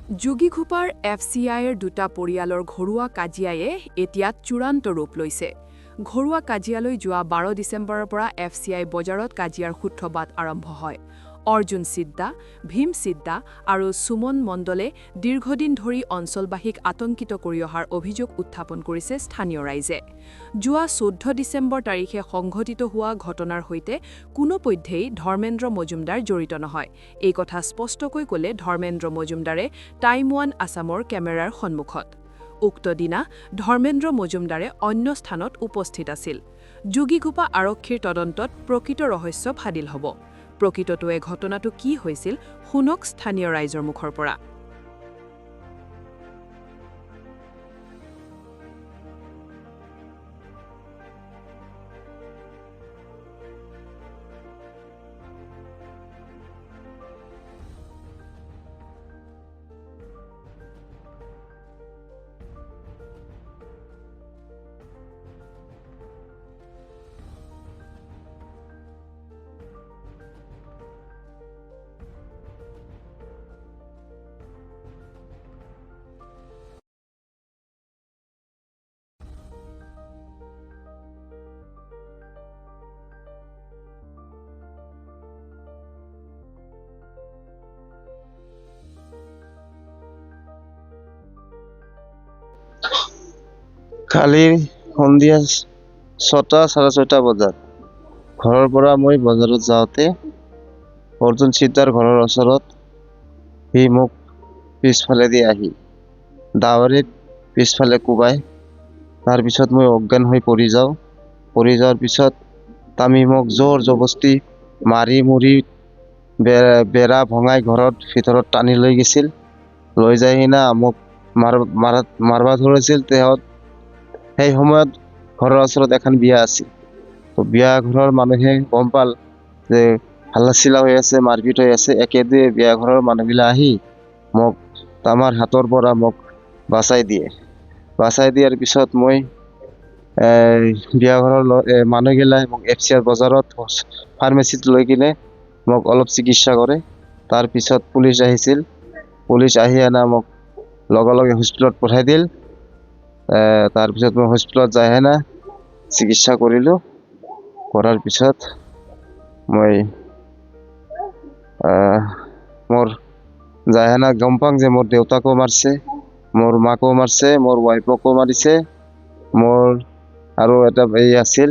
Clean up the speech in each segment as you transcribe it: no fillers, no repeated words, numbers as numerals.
যোগীঘোপাৰ FCIৰ দুটা পৰিয়ালৰ ঘৰুৱা কাজিয়ায়ে এতিয়া চূড়ান্ত ৰূপ লৈছে। ঘৰুৱা কাজিয়ালৈ যোৱা 12 ডিচেম্বৰৰ পৰা FCI বজাৰত কাজিয়াৰ সূত্ৰপাত আৰম্ভ হয়। অৰ্জুন সিদ্দা, ভীম সিদ্দা আৰু সুমন মণ্ডলে দীৰ্ঘদিন ধৰি অঞ্চলবাসীক আতংকিত কৰি অহাৰ অভিযোগ উত্থাপন কৰিছে স্থানীয় ৰাইজে। যোৱা 14 ডিচেম্বৰ তাৰিখে সংঘটিত হোৱা ঘটনাৰ সৈতে কোনোপধ্যেই ধৰ্মেন্দ্ৰ মজুমদাৰ জড়িত নহয়। এই কথা স্পষ্টকৈ ক'লে ধৰ্মেন্দ্ৰ মজুমদাৰে টাইম ওৱান আছামৰ কেমেৰাৰ সন্মুখত। উক্ত দিনা ধৰ্মেন্দ্ৰ মজুমদাৰে অন্য স্থানত উপস্থিত আছিল। যোগীঘোপা আৰক্ষীৰ তদন্তত প্ৰকৃত ৰহস্য ফাদিল হ'ব। প্ৰকৃতটোৱে ঘটনাটো কি হৈছিল শুনক স্থানীয় ৰাইজৰ মুখৰ পৰা। কালি সন্ধিয়া 6টা, 6:30 বজাত ঘৰৰ পৰা মই বজাৰত যাওঁতে অৰ্জুন সিদ্দাৰ ঘৰৰ ওচৰত সি মোক পিছফালেদি আহি ডাৱৰীত পিছফালে কোবাই, তাৰপিছত মই অজ্ঞান হৈ পৰি যাওঁ। পৰি যোৱাৰ পিছত তামি মোক জোৰ জবস্তি মাৰি মুৰি বেৰা ভঙাই ঘৰত ভিতৰত টানি লৈ গৈছিল। লৈ যাই কিনা মোক মাৰবা ধৰিছিল। সেই সময়ত ঘৰৰ ওচৰত এখন বিয়া আছিল। তো বিয়া ঘৰৰ মানুহে গম পাল যে হাল্লা হৈ আছে, মাৰপিট হৈ আছে। একেদিয়ে বিয়া ঘৰৰ মানুহবিলাক আহি মোক আমাৰ হাতৰ পৰা মোক বাচাই দিয়ে। বাচাই দিয়াৰ পিছত মই বিয়া ঘৰৰ মানুহগিলাই মোক FCI বজাৰত ফাৰ্মাচীত লৈ কিনে মোক অলপ চিকিৎসা কৰে। তাৰপিছত পুলিচ আহিছিল। পুলিচ আহি মোক লগে লগে হস্পিটেলত পঠাই দিল। তাৰপিছত মই হস্পিটেলত যাই চিকিৎসা কৰিলোঁ। কৰাৰ পিছত মই মোৰ যাই গম পাওঁ যে মোৰ দেউতাকো মাৰিছে, মোৰ মাকো মাৰিছে, মোৰ ৱাইফকো মাৰিছে, মোৰ আৰু এটা আছিল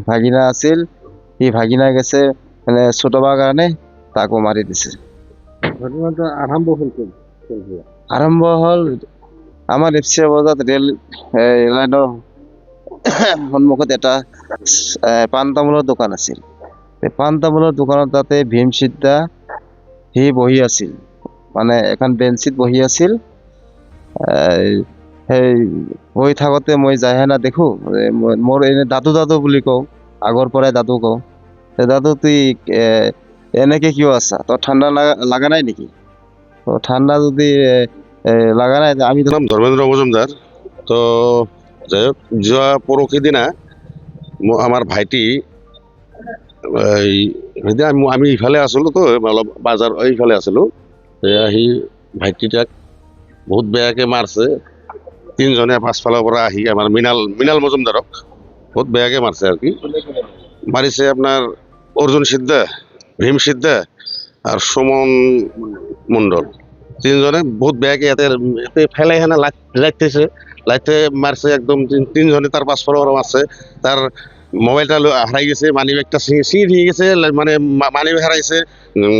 ভাগিনা আছিল। সি ভাগিনা গেছে ছুটাবৰ কাৰণে তাকো মাৰি দিছে। ঘটনাটা আৰম্ভ হ'ল আমাৰ FCI বজাৰত ৰেল লাইনৰ সন্মুখত এটা পাণ তামোলৰ দোকান আছিল। পাণ তামোলৰ দোকানত তাতে ভীম সিদ্দা সি বহি আছিল, মানে এখন বেঞ্চিত বহি আছিল। সেই বহি থাকোঁতে মই যাই দেখো, মোৰ এনে দাদু বুলি কওঁ, আগৰ পৰাই দাদু কওঁ। দাদু তুই এনেকে কিয় আছা? তোৰ ঠাণ্ডা লাগা নাই নেকি? তো ঠাণ্ডা যদি লাগা নাই, আমি নাম ধৰ্মেন্দ্ৰ মজুমদাৰ। তো যাই হোক, যোৱা পৰহি দিনা আমাৰ ভাইটি আমি ইফালে আছিলোঁ, তো অলপ বাজাৰ এইফালে আছিলোঁ। আহি ভাইটিটাক বহুত বেয়াকে মাৰছে। তিনিজনে পাছফালৰ পৰা আহি আমাৰ মৃণাল মজুমদাৰক বহুত বেয়াকে মাৰছে আৰু কি মাৰিছে। আপোনাৰ অৰ্জুন সিদ্দা, ভীম সিদ্দা আৰু সুমন মণ্ডল, তিনিজনে বহুত বেয়াকে ইয়াতে ফেলাই লাইছে মাৰছে একদম। তিনিজনে তাৰ পাছফালৰ পৰা মাৰছে। তাৰ মোবাইলটা হাৰাই গৈছে, মানি বেগটা ছিঙি গৈছে, মানে মানি বেগ হেৰাইছে।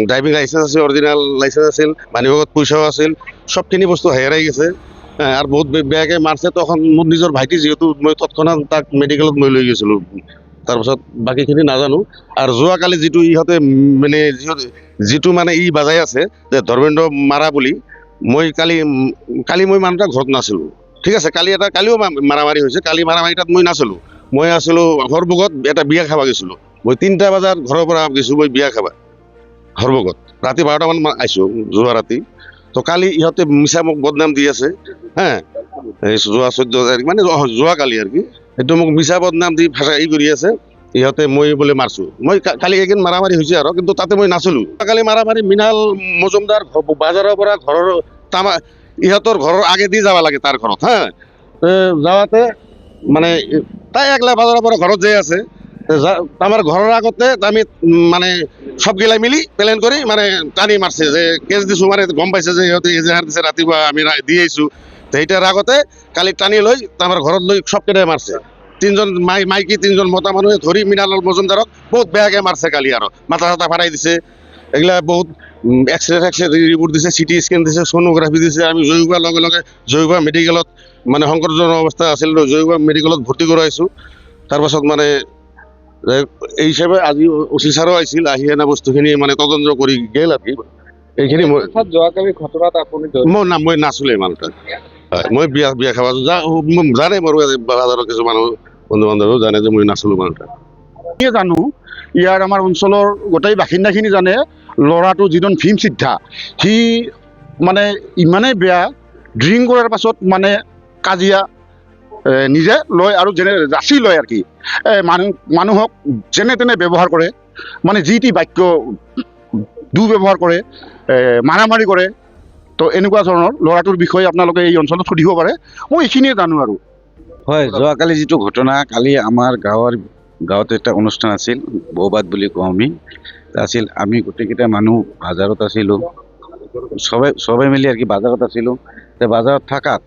ড্ৰাইভিং লাইচেন্স আছিল, অৰিজিনেল লাইচেন্স আছিল, মানি বেগত পইচাও আছিল, সবখিনি বস্তু হেৰাই গৈছে। আৰু বহুত বেয়াকে মাৰছে। তখন মোৰ নিজৰ ভাইটি, যিহেতু মই তৎক্ষণাৎ তাক মেডিকেলত মই লৈ গৈছিলোঁ। তাৰপিছত বাকীখিনি নাজানো। আৰু যোৱাকালি যিটো ইহঁতে মানে যিটো মানে বাজাই আছে যে ধৰ্মেন্দ্ৰ মাৰা বুলি, মই কালি মই মানুহটা ঘৰত নাছিলোঁ। ঠিক আছে, কালিও মাৰামাৰি হৈছে। কালি মাৰামাৰিটাত মই নাছিলোঁ। মই আছিলোঁ হৰবগত, এটা বিয়া খাব গৈছিলোঁ। মই 3টা বজাত ঘৰৰ পৰা গৈছোঁ মই বিয়া খাবা হৰবগত। ৰাতি 12টা মান আহিছোঁ, যোৱা ৰাতি। তো কালি ইহঁতে মিছা মোক বদনাম দি আছে। যোৱা 14 তাৰিখ মানে যোৱাকালি আৰু কি, সেইটো মোক মিছা বদনাম দি ভাষা কৰি আছে। ইহঁতে মই বোলে মাৰছো। মই কালি এদিন মাৰামাৰি হৈছে আৰু, কিন্তু তাতে মই নাছিলো। কালি মাৰামাৰি মৃণাল মজুমদাৰ বাজাৰৰ পৰা ঘৰৰ ইহঁতৰ ঘৰৰ আগেদি যাব লাগে তাৰ ঘৰত হা। যাওঁতে মানে তাই একলা বাজাৰৰ পৰা ঘৰত যাই আছে, আমাৰ ঘৰৰ আগতে আমি মানে সবগিলাই মিলি প্লেন কৰি মানে টানি মাৰছে, যে কেছ দিছো, মানে গম পাইছে যে ইহঁতে এজাহাৰ দিছে, ৰাতিপুৱা আমি দি আহিছো। সেইটাৰ আগতে কালি টানি লৈ আমাৰ ঘৰত লৈ সবকেইটাই মাৰছে। তিনজন মাইকী, তিনজন মতা মানুহে ধৰি মৃণাল মজুমদাৰক বহুত বেয়াকে মাৰছে কালি, আৰু মাথা চাথা ফাৰাই দিছে। এগুলা বহুত এক্সৰে ৰিপৰ্ট দিছে, চিটি স্কেন দিছে, ছ'নোগ্ৰাফি দিছে। আমি জয়গোৱাৰ লগে লগে জয়গোৱা মেডিকেলত মানে সংকটজনক অৱস্থা আছিল, জয়গোৱা মেডিকেলত ভৰ্তি কৰাইছোঁ। তাৰপাছত মানে এই হিচাপে আজি অচি ছাৰো আহিছিল, আহি এনে বস্তুখিনি মানে তদন্ত কৰি গেল আৰু কি। এইখিনি যোৱাকালি ঘটনাত আপুনি মই নাছিলো ইমান এটা। হয়, মই বিয়া খাব জানে মোৰ বাজাৰৰ কিছু মানুহ বন্ধু বান্ধৱ জানে যে মই নাছিলো ইমান এটা। জানো ইয়াৰ আমাৰ অঞ্চলৰ গোটেই বাসিন্দাখিনি জানে, ল'ৰাটো যিজন ভীম সিদ্ধা, সি মানে ইমানেই বেয়া, ড্ৰিংক কৰাৰ পাছত মানে কাজিয়া নিজে লয় আৰু যেনে যাচি লয় আৰু কি, মানুহক যেনে তেনে ব্যৱহাৰ কৰে, মানে যি টি বাক্য দুৰ্ব্যৱহাৰ কৰে, মাৰামাৰি কৰে। তো এনেকুৱা ধৰণৰ ল'ৰাটোৰ বিষয়ে আপোনালোকে এই অঞ্চলত সুধিব পাৰে, মই এইখিনিয়ে জানো আৰু। হয়, যোৱাকালি যিটো ঘটনা, কালি আমাৰ গাঁৱত এটা অনুষ্ঠান আছিল, বৌবাদ বুলি কওঁ আমি। আমি গোটেইকেইটা মানুহ বাজাৰত আছিলোঁ, চবে মিলি আৰু কি বাজাৰত আছিলোঁ। বাজাৰত থাকাত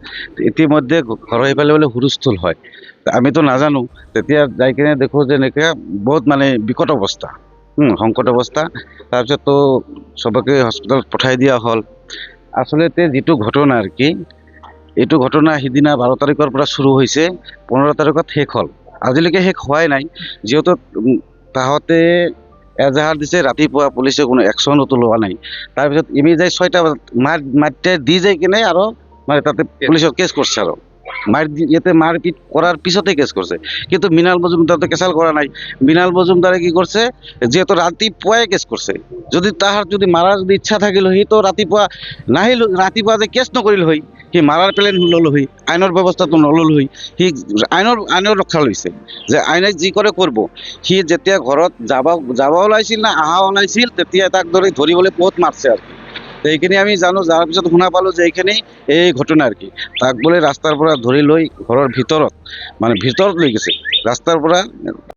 ইতিমধ্যে ঘৰৰ সিফালে বোলে হুলস্থুল হয়। আমিতো নাজানো, তেতিয়া যাই কিনে দেখোঁ যে এনেকৈ বহুত মানে বিকট অৱস্থা, সংকট অৱস্থা। তাৰপিছততো চবকে হস্পিটেলত পঠাই দিয়া হ'ল। আচলতে যিটো ঘটনা আৰু কি, এইটো ঘটনা সিদিনা 12 তাৰিখৰ পৰা শুৰু হৈছে, 15 তাৰিখত শেষ হ'ল। আজিলৈকে শেষ হোৱাই নাই, যিহেতু তাহাঁতে এজাহাৰ দিছে, ৰাতিপুৱা পুলিচে কোনো একশ্যনতো লোৱা নাই। তাৰপিছত ইমি যাই 6টা বজাত মাতে দি যাই কিনে আৰু মানে তাতে পুলিচৰ কেছ কৰিছে, আৰু ইয়াতে মাৰপিট কৰাৰ পিছতে কেছ কৰিছে। কিন্তু মৃণাল মজুমদাৰতো কেঁচাল কৰা নাই। মৃণাল মজুমদাৰে কি কৰিছে, যিহেতু ৰাতিপুৱাই কেছ কৰিছে, যদি তাহাৰ যদি মাৰাৰ যদি ইচ্ছা থাকিল হয়, তো ৰাতিপুৱা নাহিল, ৰাতিপুৱা যে কেছ নকৰিল হয়, সি মাৰাৰ প্লেন ল'লো হয়, আইনৰ ব্যৱস্থাটো নল'লো হয়। সি আইনৰ ৰক্ষা লৈছে, যে আইনে যি কৰে কৰিব। সি যেতিয়া ঘৰত যাব ওলাইছিল না আহা ওলাইছিল, তেতিয়া তাক ধৰিবলৈ বহুত মাৰছে আৰু। এইখিনি আমি জানো, যাৰ পিছত শুনা পালোঁ যে এইখিনি এই ঘটনা আৰু কি। তাক বোলে ৰাস্তাৰ পৰা ধৰি লৈ ঘৰৰ ভিতৰত লৈ গৈছে, ৰাস্তাৰ পৰা